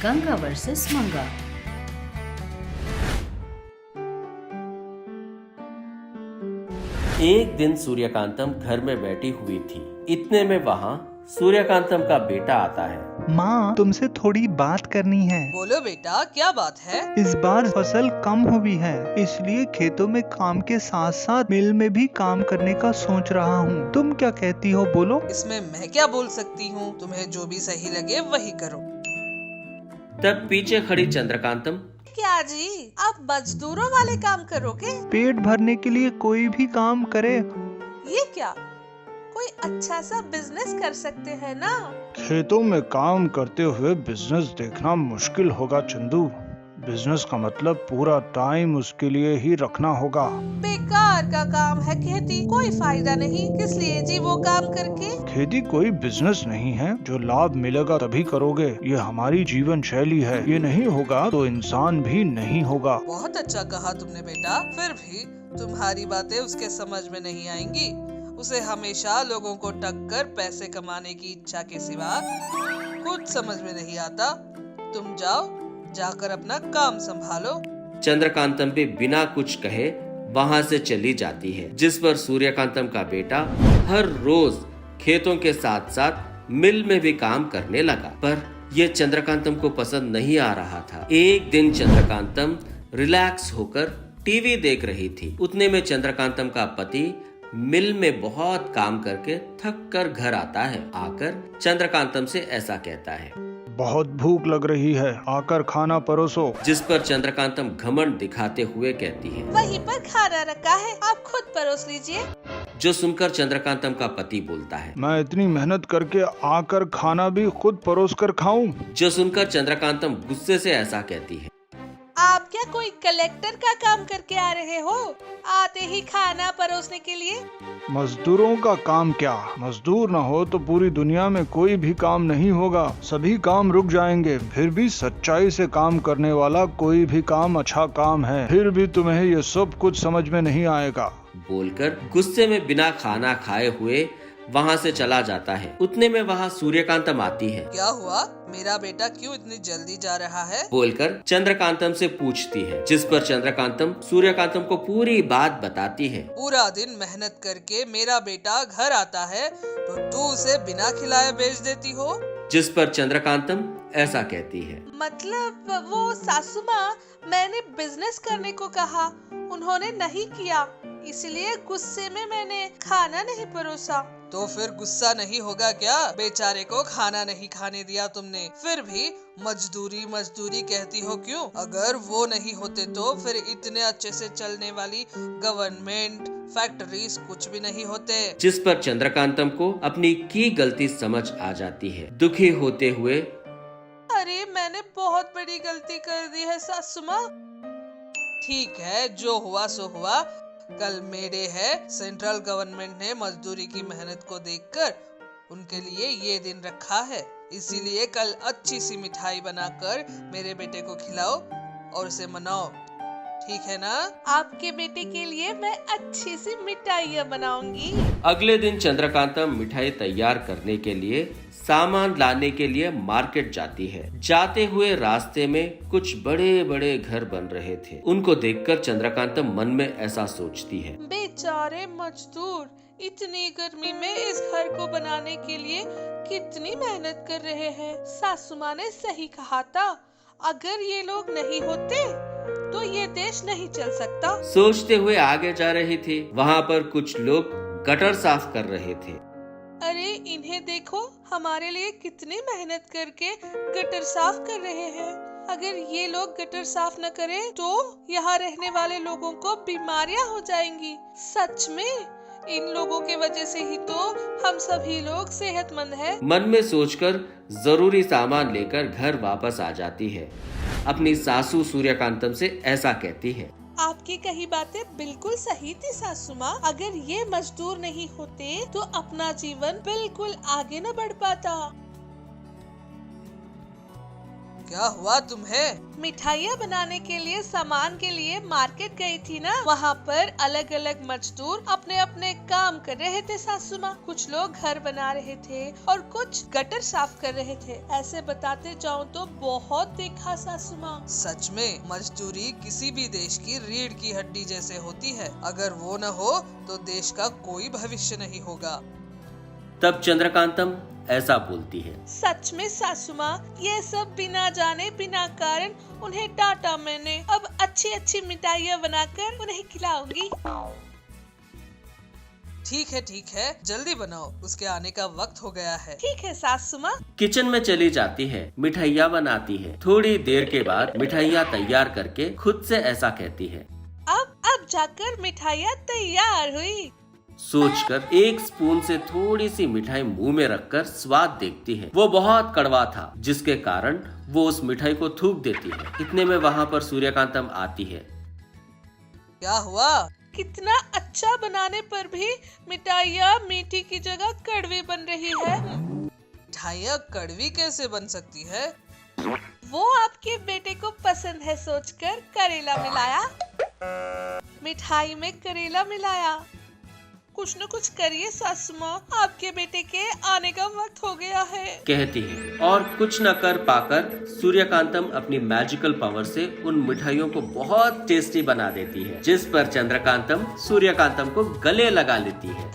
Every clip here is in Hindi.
गंगा वर्सेस मंगा। एक दिन सूर्यकांतम घर में बैठी हुई थी। इतने में वहाँ सूर्यकांतम का बेटा आता है। माँ, तुमसे थोड़ी बात करनी है। बोलो बेटा, क्या बात है? इस बार फसल कम हुई है, इसलिए खेतों में काम के साथ साथ मिल में भी काम करने का सोच रहा हूँ। तुम क्या कहती हो, बोलो। इसमें मैं क्या बोल सकती हूँ? तुम्हें जो भी सही लगे वही करो। तब पीछे खड़ी चंद्रकांतम, क्या जी, आप मजदूरों वाले काम करोगे? पेट भरने के लिए कोई भी काम करे। ये क्या, कोई अच्छा सा बिजनेस कर सकते हैं ना? खेतों में काम करते हुए बिजनेस देखना मुश्किल होगा चंदू। बिजनेस का मतलब पूरा टाइम उसके लिए ही रखना होगा। बेकार का काम है खेती, कोई फायदा नहीं। किस लिए जी वो काम करके? खेती कोई बिजनेस नहीं है जो लाभ मिलेगा तभी करोगे। ये हमारी जीवन शैली है, ये नहीं होगा तो इंसान भी नहीं होगा। बहुत अच्छा कहा तुमने बेटा, फिर भी तुम्हारी बातें उसके समझ में नहीं आएंगी। उसे हमेशा लोगों को टक्कर पैसे कमाने की इच्छा के सिवा कुछ समझ में नहीं आता। तुम जाओ, जाकर अपना काम संभालो। चंद्रकांतम भी बिना कुछ कहे वहाँ से चली जाती है, जिस पर सूर्यकांतम का बेटा हर रोज खेतों के साथ साथ मिल में भी काम करने लगा। पर यह चंद्रकांतम को पसंद नहीं आ रहा था। एक दिन चंद्रकांतम रिलैक्स होकर टीवी देख रही थी। उतने में चंद्रकांतम का पति मिल में बहुत काम करके थक कर घर आता है। आकर चंद्रकांतम से ऐसा कहता है, बहुत भूख लग रही है, आकर खाना परोसो। जिस पर चंद्रकांतम घमंड दिखाते हुए कहती है, वहीं पर खाना रखा है, आप खुद परोस लीजिए। जो सुनकर चंद्रकांतम का पति बोलता है, मैं इतनी मेहनत करके आकर खाना भी खुद परोस कर खाऊं? जो सुनकर चंद्रकांतम गुस्से से ऐसा कहती है, आप क्या कोई कलेक्टर का काम करके आ रहे हो, आते ही खाना परोसने के लिए? मजदूरों का काम क्या? मजदूर न हो तो पूरी दुनिया में कोई भी काम नहीं होगा, सभी काम रुक जाएंगे। फिर भी सच्चाई से काम करने वाला कोई भी काम अच्छा काम है। फिर भी तुम्हें ये सब कुछ समझ में नहीं आएगा। बोलकर गुस्से में बिना खाना खाए हुए वहाँ से चला जाता है। उतने में वहाँ सूर्यकांतम आती है। क्या हुआ, मेरा बेटा क्यों इतनी जल्दी जा रहा है? बोलकर चंद्रकांतम से पूछती है, जिस पर चंद्रकांतम सूर्यकांतम को पूरी बात बताती है। पूरा दिन मेहनत करके मेरा बेटा घर आता है तो तू उसे बिना खिलाए भेज देती हो? जिस पर चंद्रकांतम ऐसा कहती है, मतलब वो सासू माँ, मैंने बिजनेस करने को कहा, उन्होंने नहीं किया, इसलिए गुस्से में मैंने खाना नहीं परोसा। तो फिर गुस्सा नहीं होगा क्या? बेचारे को खाना नहीं खाने दिया तुमने, फिर भी मजदूरी मजदूरी कहती हो क्यों? अगर वो नहीं होते तो फिर इतने अच्छे से चलने वाली गवर्नमेंट, फैक्ट्रीज कुछ भी नहीं होते। जिस पर चंद्रकांतम को अपनी की गलती समझ आ जाती है। दुखी होते हुए, अरे मैंने बहुत बड़ी गलती कर दी है सासू माँ। ठीक है, जो हुआ सो हुआ। कल मेरे है, सेंट्रल गवर्नमेंट ने मजदूरी की मेहनत को देखकर उनके लिए ये दिन रखा है, इसीलिए कल अच्छी सी मिठाई बनाकर मेरे बेटे को खिलाओ और उसे मनाओ, ठीक है ना? आपके बेटे के लिए मैं अच्छी सी मिठाइयाँ बनाऊंगी। अगले दिन चंद्रकांतम मिठाई तैयार करने के लिए सामान लाने के लिए मार्केट जाती है। जाते हुए रास्ते में कुछ बड़े बड़े घर बन रहे थे। उनको देखकर चंद्रकांतम मन में ऐसा सोचती है, बेचारे मजदूर इतनी गर्मी में इस घर को बनाने के लिए कितनी मेहनत कर रहे हैं। सासू माँ ने सही कहा था, अगर ये लोग नहीं होते तो ये देश नहीं चल सकता। सोचते हुए आगे जा रही थी। वहाँ पर कुछ लोग गटर साफ कर रहे थे। अरे इन्हें देखो, हमारे लिए कितनी मेहनत करके गटर साफ कर रहे हैं। अगर ये लोग गटर साफ न करें तो यहाँ रहने वाले लोगों को बीमारियां हो जाएंगी। सच में इन लोगों के वजह से ही तो हम सभी लोग सेहतमंद हैं। मन में सोचकर जरूरी सामान लेकर घर वापस आ जाती है। अपनी सासू सूर्यकांतम से ऐसा कहती है, आपकी कही बातें बिल्कुल सही थी सासू माँ। अगर ये मजदूर नहीं होते तो अपना जीवन बिल्कुल आगे न बढ़ पाता। क्या हुआ तुम्हें? मिठाइयाँ बनाने के लिए सामान के लिए मार्केट गई थी ना, वहाँ पर अलग अलग मजदूर अपने अपने काम कर रहे थे सासू माँ। कुछ लोग घर बना रहे थे और कुछ गटर साफ कर रहे थे। ऐसे बताते जाऊँ तो बहुत देखा सासू माँ। सच में मजदूरी किसी भी देश की रीढ़ की हड्डी जैसे होती है। अगर वो न हो तो देश का कोई भविष्य नहीं होगा। तब चंद्रकांतम ऐसा बोलती है। सच में सासू माँ, ये सब बिना जाने बिना कारण उन्हें डांटा मैंने। अब अच्छी अच्छी मिठाइयाँ बनाकर उन्हें खिलाऊंगी। ठीक है, जल्दी बनाओ, उसके आने का वक्त हो गया है। ठीक है सासू माँ। किचन में चली जाती है, मिठाइयाँ बनाती है। थोड़ी देर के बाद मिठाइयाँ तैयार करके खुद से ऐसा कहती है, अब जाकर मिठाइयाँ तैयार हुई। सोचकर एक स्पून से थोड़ी सी मिठाई मुंह में रखकर स्वाद देखती है। वो बहुत कड़वा था, जिसके कारण वो उस मिठाई को थूक देती है। इतने में वहाँ पर सूर्यकांतम आती है। क्या हुआ? कितना अच्छा बनाने पर भी मिठाइयाँ मीठी की जगह कड़वी बन रही है। मिठाइयाँ कड़वी कैसे बन सकती है? वो आपके बेटे को पसंद है सोचकर करेला मिलाया। मिठाई में करेला मिलाया। कुछ न कुछ करिए सासू माँ, आपके बेटे के आने का वक्त हो गया है, कहती है। और कुछ न कर पाकर सूर्यकांतम अपनी मैजिकल पावर से उन मिठाइयों को बहुत टेस्टी बना देती है, जिस पर चंद्रकांतम सूर्यकांतम को गले लगा लेती है।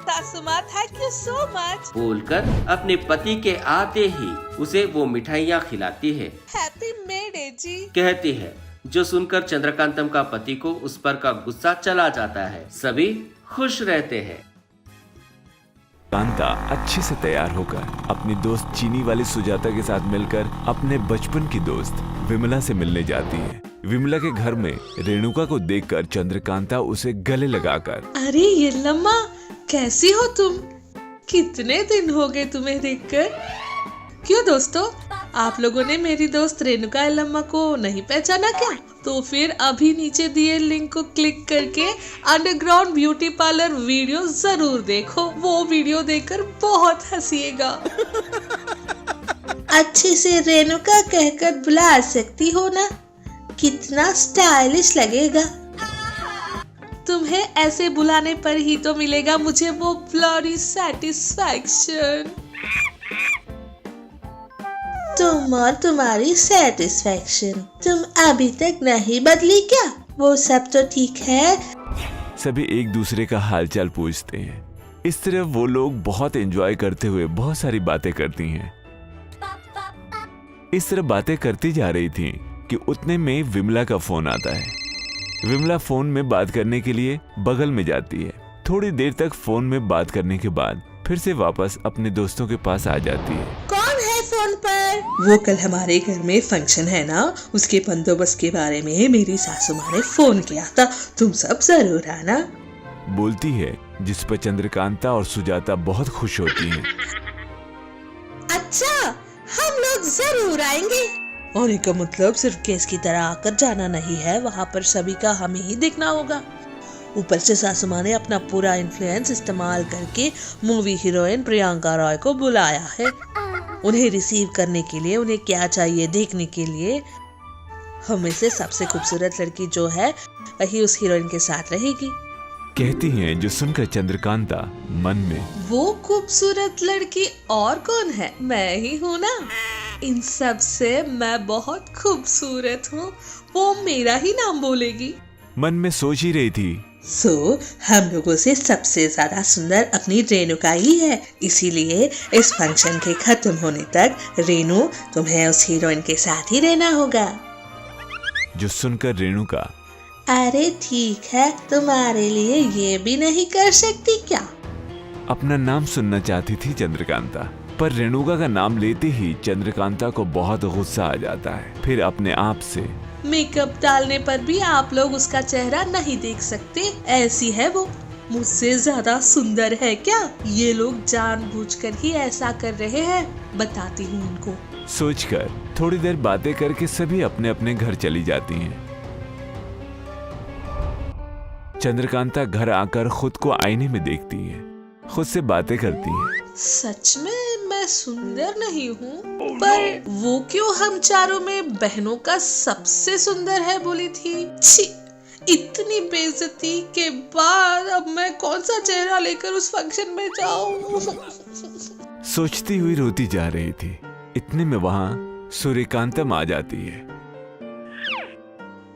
सासू माँ थैंक यू सो मच बोलकर अपने पति के आते ही उसे वो मिठाइयाँ खिलाती है। हैप्पी मे डे जी, कहती है, जो सुनकर चंद्रकांतम का पति को उस पर का गुस्सा चला जाता है। सभी खुश रहते हैं। कांता अच्छे से तैयार होकर अपनी दोस्त चीनी वाली सुजाता के साथ मिलकर अपने बचपन की दोस्त विमला से मिलने जाती है। विमला के घर में रेणुका को देखकर चंद्रकांता उसे गले लगाकर, अरे ये लम्मा, कैसी हो तुम? कितने दिन हो गए तुम्हें देखकर। क्यों दोस्तों, आप लोगों ने मेरी दोस्त रेणुका यल्लम्मा को नहीं पहचाना क्या? तो फिर अभी नीचे दिए लिंक को क्लिक करके अंडरग्राउंड ब्यूटी पार्लर वीडियो जरूर देखो। वो वीडियो देखकर बहुत हंसिएगा। अच्छे से रेणुका कहकर बुला सकती हो ना? कितना स्टाइलिश लगेगा। तुम्हें ऐसे बुलाने पर ही तो मिलेगा मुझे वो ब्लडी सैटिस्फैक्शन। तुम और तुम्हारी सैटिस्फैक्शन, तुम अभी तक नहीं बदली क्या? वो सब तो ठीक है। सभी एक दूसरे का हालचाल पूछते हैं। इस तरह वो लोग बहुत एंजॉय करते हुए बहुत सारी बातें करती हैं। इस तरह बातें करती जा रही थी कि उतने में विमला का फोन आता है। विमला फोन में बात करने के लिए बगल में जाती है। थोड़ी देर तक फोन में बात करने के बाद फिर से वापस अपने दोस्तों के पास आ जाती है। कौन है फोन पर? वो कल हमारे घर में फंक्शन है ना, उसके बंदोबस्त के बारे में मेरी सासू माँ ने फोन किया था, तुम सब जरूर आना, बोलती है, जिस पर चंद्रकांता और सुजाता बहुत खुश होती हैं। अच्छा, हम लोग जरूर आएंगे। आने का मतलब सिर्फ गेस्ट की तरह आकर जाना नहीं है, वहाँ पर सभी का हमें ही देखना होगा। ऊपर से सासू माँ ने अपना पूरा इन्फ्लुएंस इस्तेमाल करके मूवी हीरोइन प्रियंका रॉय को बुलाया है। उन्हें रिसीव करने के लिए, उन्हें क्या चाहिए देखने के लिए। हमें से सबसे खूबसूरत लड़की जो है वही उस हीरोइन के साथ रहेगी, कहती हैं, जो सुनकर चंद्रकांता मन में, वो खूबसूरत लड़की और कौन है? मैं ही हूँ ना। इन सब से मैं बहुत खूबसूरत हूँ, वो मेरा ही नाम बोलेगी। मन में सोच ही रही थी। हम लोगों से सबसे ज्यादा सुंदर अपनी रेणुका ही है, इसीलिए इस फंक्शन के खत्म होने तक रेणु तुम्हें उस हीरोइन के साथ ही रहना होगा। जो सुनकर रेणुका, अरे ठीक है, तुम्हारे लिए ये भी नहीं कर सकती क्या? अपना नाम सुनना चाहती थी चंद्रकांता, पर रेणुका का नाम लेते ही चंद्रकांता को बहुत गुस्सा आ जाता है। फिर अपने आप से, मेकअप डालने पर भी आप लोग उसका चेहरा नहीं देख सकते, ऐसी है वो। मुझसे ज्यादा सुंदर है क्या? ये लोग जानबूझकर ही ऐसा कर रहे हैं, बताती हूँ उनको। सोचकर थोड़ी देर बातें करके सभी अपने अपने घर चली जाती हैं। चंद्रकांता घर आकर खुद को आईने में देखती है, खुद से बातें करती है। सच में मैं मैं सुंदर नहीं हूँ, पर वो क्यों हम चारों में बहनों का सबसे सुंदर है बोली थी। छी, इतनी बेइज्जती के बाद अब मैं कौन सा चेहरा लेकर उस फंक्शन में जाऊं? सोचती हुई रोती जा रही थी। इतने में वहां सूर्यकांतम आ जाती है।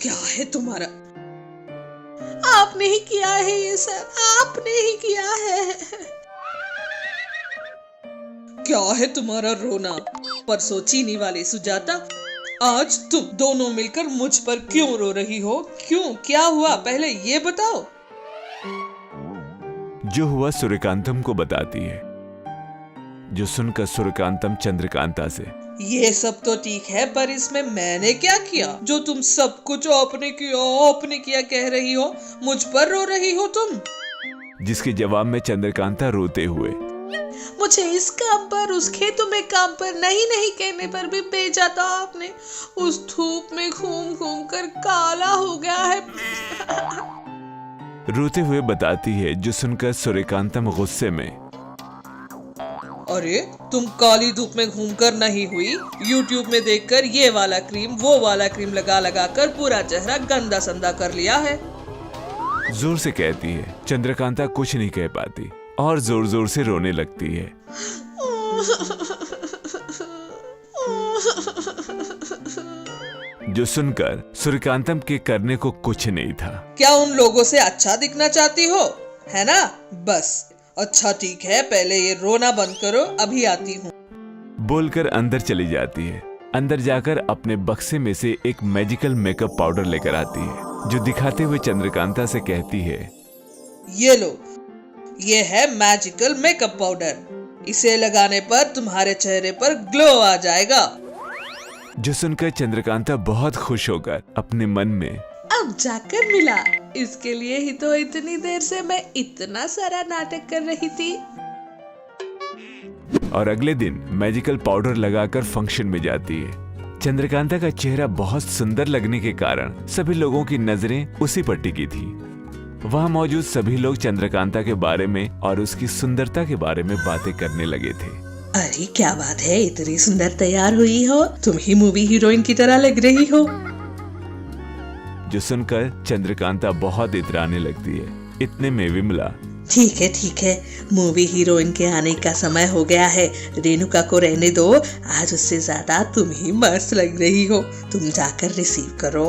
क्या है तुम्हारा? आपने ही किया है ये सर, आपने ही किया है। क्या है तुम्हारा रोना? परसों चीनी वाली सुजाता, आज तुम दोनों मिलकर मुझ पर क्यों रो रही हो? क्यों, क्या हुआ पहले ये बताओ। जो हुआ सूर्यकांतम को बताती है, जो सुनकर सूर्यकांतम चंद्रकांता से, ये सब तो ठीक है, पर इसमें मैंने क्या किया जो तुम सब कुछ आपने किया कह रही हो? मुझ पर रो रही हो तुम? जिसके जवाब में चंद्रकांता रोते हुए, मुझे इस काम पर, उस खेतों में काम पर नहीं कहने पर भी भेजा था आपने। उस धूप में घूम घूम कर काला हो गया है। रोते हुए बताती है, जो सुनकर सूर्यकांतम गुस्से में, अरे तुम काली धूप में घूमकर नहीं हुई, YouTube में देखकर ये वाला क्रीम वो वाला क्रीम लगा कर पूरा चेहरा गंदा संदा कर लिया है। जोर से कहती है। चंद्रकांता कुछ नहीं कह पाती और जोर जोर से रोने लगती है। जो सुनकर सूर्यकांतम के करने को कुछ नहीं था। क्या उन लोगों से अच्छा दिखना चाहती हो, है ना? बस अच्छा ठीक है, पहले ये रोना बंद करो, अभी आती हूँ। बोलकर अंदर चली जाती है। अंदर जाकर अपने बक्से में से एक मैजिकल मेकअप पाउडर लेकर आती है, जो दिखाते हुए चंद्रकांता से कहती है, ये लो, ये है मैजिकल मेकअप पाउडर। इसे लगाने पर तुम्हारे चेहरे पर ग्लो आ जाएगा। जो सुनकर चंद्रकांता बहुत खुश होकर अपने मन में, अब जाकर मिला, इसके लिए ही तो इतनी देर से मैं इतना सारा नाटक कर रही थी। और अगले दिन मैजिकल पाउडर लगाकर फंक्शन में जाती है। चंद्रकांता का चेहरा बहुत सुंदर लगने के कारण सभी लोगों की नजरें उसी पर टिकी थी। वहां मौजूद सभी लोग चंद्रकांता के बारे में और उसकी सुंदरता के बारे में बातें करने लगे थे। अरे क्या बात है, इतनी सुंदर तैयार हुई हो, तुम ही मूवी हीरोइन की तरह लग रही हो। जो सुनकर चंद्रकांता बहुत इतराने लगती है। इतने में विमला, ठीक है, मूवी हीरोइन के आने का समय हो गया है, रेणुका को रहने दो, आज उससे ज्यादा तुम ही मस्त लग रही हो, तुम जाकर रिसीव करो।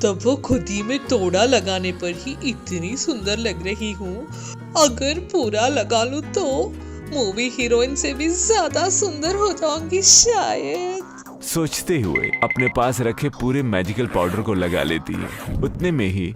तब वो खुद ही में तोड़ा लगाने पर ही इतनी सुंदर लग रही हूँ, अगर पूरा लगा लूं तो मूवी हीरोइन से भी ज्यादा सुंदर हो जाऊंगी शायद। सोचते हुए अपने पास रखे पूरे मैजिकल पाउडर को लगा लेती है। उतने में ही